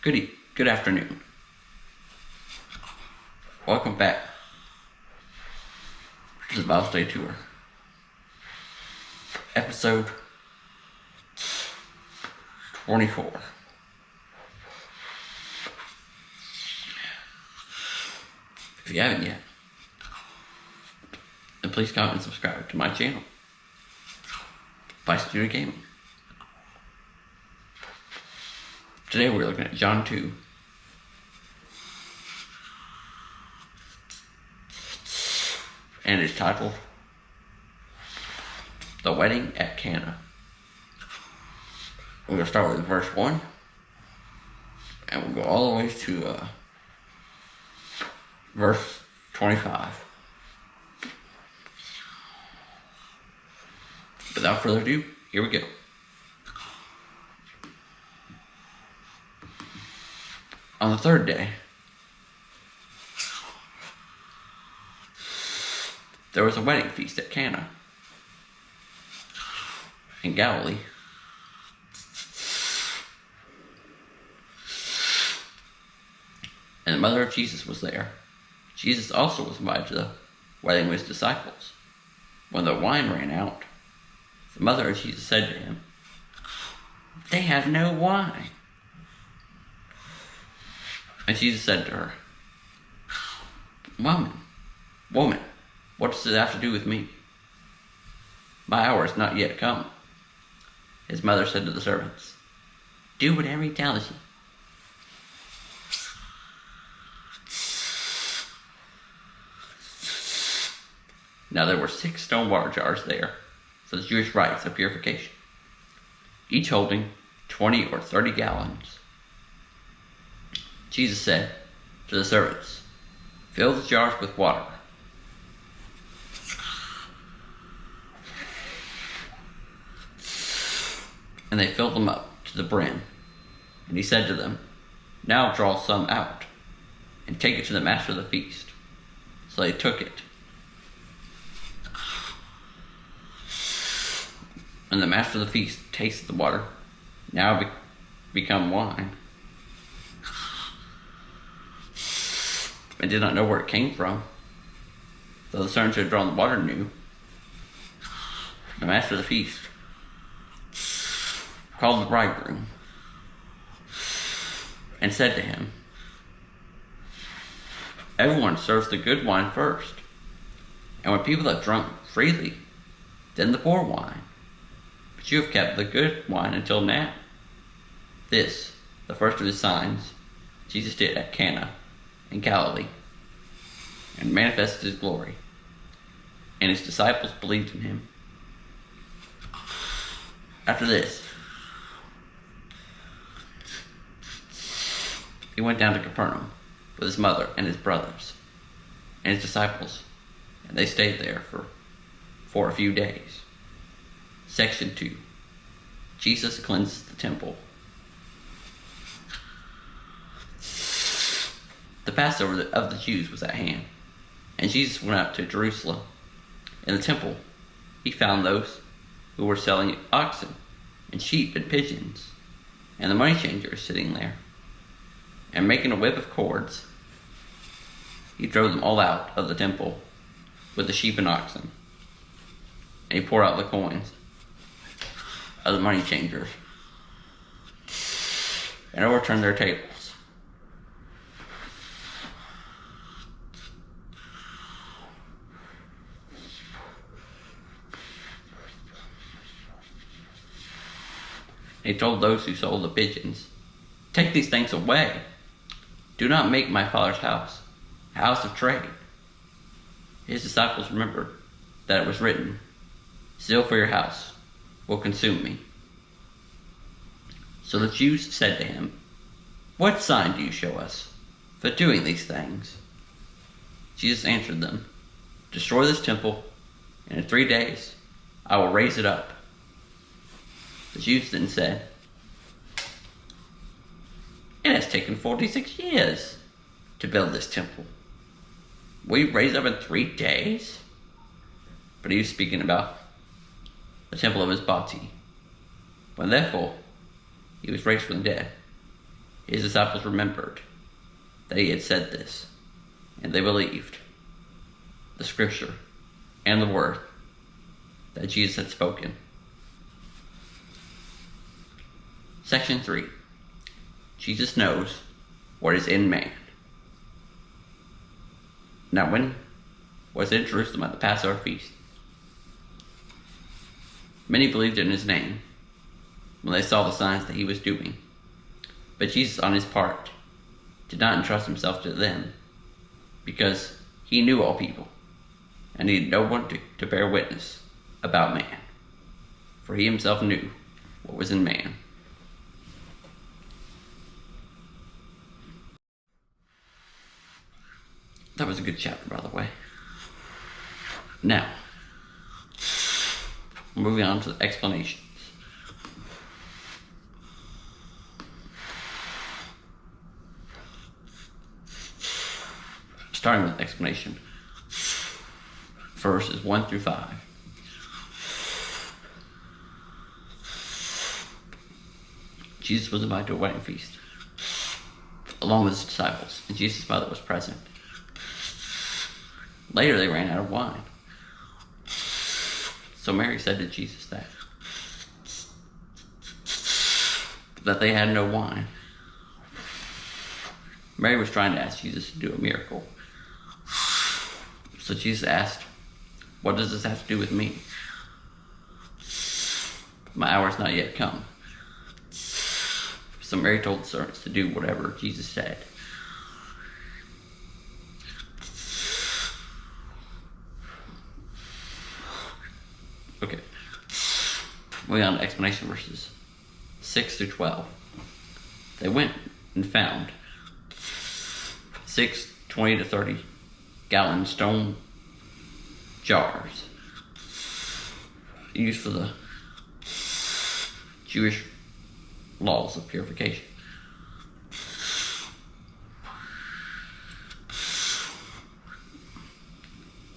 Good afternoon. Welcome back to the Bible Study Tour. Episode 24. If you haven't yet, then please comment and subscribe to my channel, Bible Study Gaming. Today we're looking at John 2. And it's titled, The Wedding at Cana. We're going to start with verse 1. And we'll go all the way to verse 25. Without further ado, here we go. On the third day, there was a wedding feast at Cana in Galilee. And the mother of Jesus was there. Jesus also was invited to the wedding with his disciples. When the wine ran out, the mother of Jesus said to him, "They have no wine." And Jesus said to her, Woman, what does it have to do with me? My hour is not yet come." His mother said to the servants, "Do whatever he tells you." Now there were 6 stone water jars there for the Jewish rites of purification, each holding 20 or 30 gallons. Jesus said to the servants, "Fill the jars with water." And they filled them up to the brim. And he said to them, "Now draw some out, and take it to the master of the feast." So they took it. And the master of the feast tasted the water, now become wine, and did not know where it came from, though the servants who had drawn the water knew. The master of the feast called the bridegroom and said to him, "Everyone serves the good wine first, and when people have drunk freely, then the poor wine. But you have kept the good wine until now." This, the first of his signs, Jesus did at Cana in Galilee, and manifested his glory, and his disciples believed in him. After this, he went down to Capernaum with his mother and his brothers and his disciples, and they stayed there for a few days. Section 2. Jesus cleanses the temple. The Passover of the Jews was at hand, and Jesus went up to Jerusalem. In the temple, he found those who were selling oxen and sheep and pigeons, and the money changers sitting there. And making a whip of cords, he drove them all out of the temple with the sheep and oxen. And he poured out the coins of the money changers and overturned their tables. He told those who sold the pigeons, "Take these things away. Do not make my Father's house a house of trade." His disciples remembered that it was written, "Zeal for your house will consume me." So the Jews said to him, "What sign do you show us for doing these things?" Jesus answered them, "Destroy this temple, and in 3 days I will raise it up." The Jews then said, "It has taken 46 years to build this temple. Will you raise it up in 3 days?" But he was speaking about the temple of his body. When therefore he was raised from the dead, His disciples remembered that he had said this, and they believed the scripture and the word that Jesus had spoken. Section 3. Jesus knows what is in man. Now when he was in Jerusalem at the Passover feast, many believed in his name when they saw the signs that he was doing. But Jesus, on his part, did not entrust himself to them, because he knew all people, and needed no one to bear witness about man, for he himself knew what was in man. That was a good chapter, by the way. Now, moving on to the explanations. Starting with explanation. Verses 1 through 5. Jesus was invited to a wedding feast, along with his disciples, and Jesus' mother was present. Later they ran out of wine. So Mary said to Jesus that they had no wine. Mary was trying to ask Jesus to do a miracle. So Jesus asked, "What does this have to do with me? My hour's not yet come." So Mary told the servants to do whatever Jesus said. Okay. Moving on to explanation verses 6 through 12. They went and found 6 20 to 30 gallon stone jars used for the Jewish laws of purification.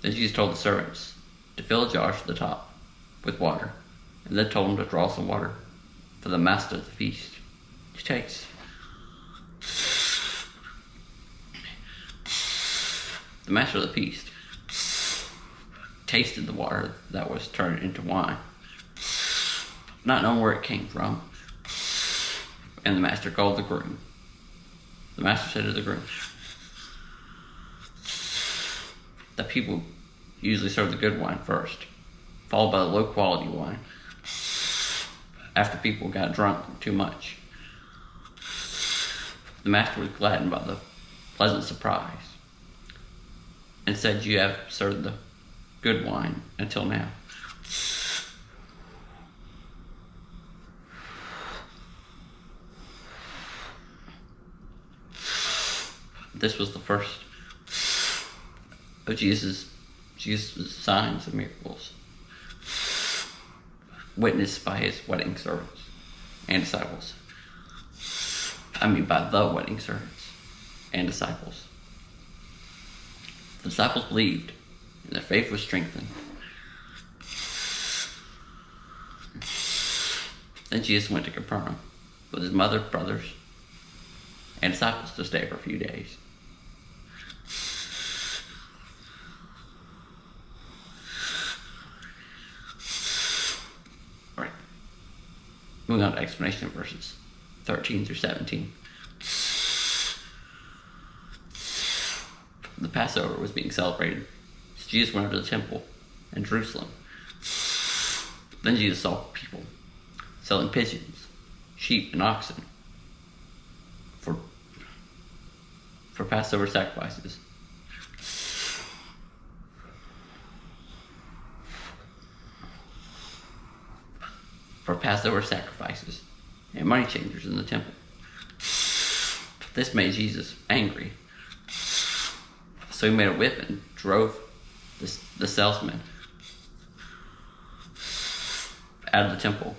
Then Jesus told the servants to fill the jars to the top with water, and then told them to draw some water for the master of the feast to taste. The master of the feast tasted the water that was turned into wine, not knowing where it came from. And the master called the groom. The master said to the groom that people usually serve the good wine first, followed by the low quality wine, after people got drunk too much. The master was gladdened by the pleasant surprise, and said, "You have served the good wine until now." This was the first of Jesus' signs and miracles, witnessed by his wedding servants and disciples. By the wedding servants and disciples. The disciples believed, and their faith was strengthened. Then Jesus went to Capernaum with his mother, brothers, and disciples to stay for a few days. All right. Moving on to explanation of verses 13 through 17. The Passover was being celebrated, so Jesus went up to the temple in Jerusalem. Then Jesus saw people selling pigeons, sheep, and oxen for Passover sacrifices. And money changers in the temple. This made Jesus angry. So he made a whip and drove the salesmen out of the temple.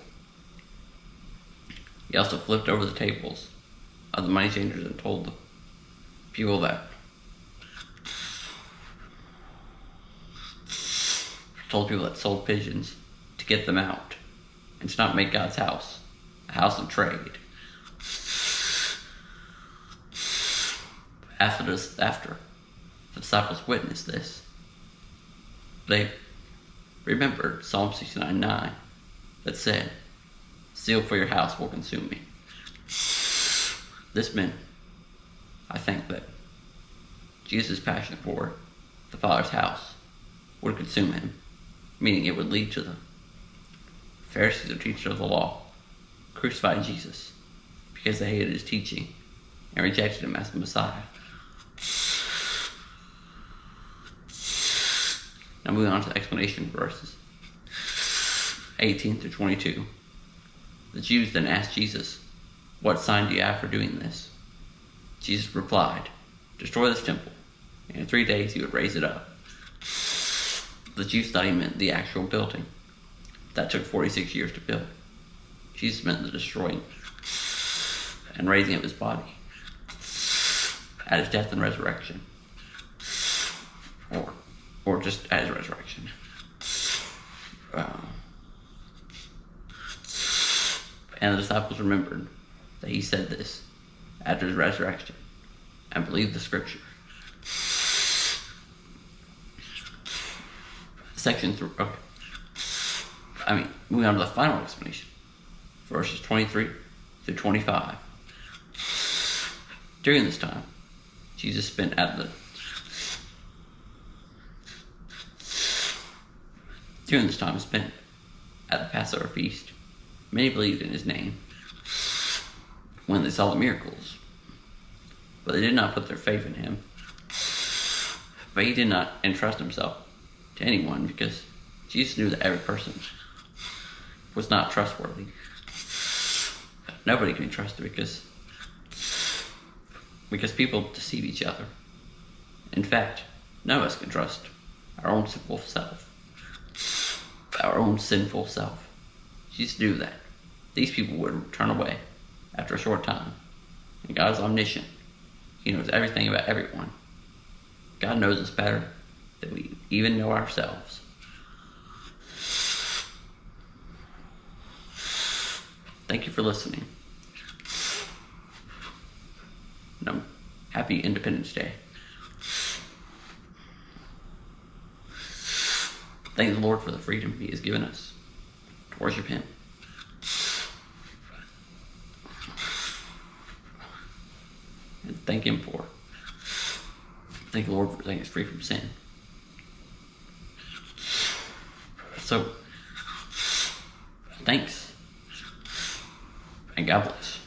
He also flipped over the tables of the money changers and told the people that sold pigeons to get them out and to not make God's house a house of trade. After the disciples witnessed this, they remembered Psalm 69:9 that said, "Zeal for your house will consume me." This meant, I think, that Jesus' passion for the Father's house would consume him, meaning it would lead to the Pharisees or teachers of the law crucifying Jesus because they hated his teaching and rejected him as the Messiah. Now moving on to the explanation verses 18 through 22. The Jews then asked Jesus, "What sign do you have for doing this?" Jesus replied, "Destroy this temple, and in 3 days he would raise it up." The Jews thought he meant the actual building. That took 46 years to build. Jesus meant the destroying and raising of his body at his death and resurrection. Or just at his resurrection. And the disciples remembered that he said this after his resurrection and believed the scripture. Moving on to the final explanation, verses 23 through 25. During this time, Jesus spent at the Passover feast, many believed in his name when they saw the miracles, but they did not put their faith in him. But he did not entrust himself to anyone because Jesus knew that every person was not trustworthy. Nobody can be trusted because people deceive each other. In fact, none of us can trust our own sinful self. Jesus knew that these people would turn away after a short time. And God is omniscient. He knows everything about everyone. God knows us better than we even know ourselves. Thank you for listening. And happy Independence Day. Thank the Lord for the freedom he has given us to worship him. And thank the Lord for setting us free from sin. So, thanks. And God bless.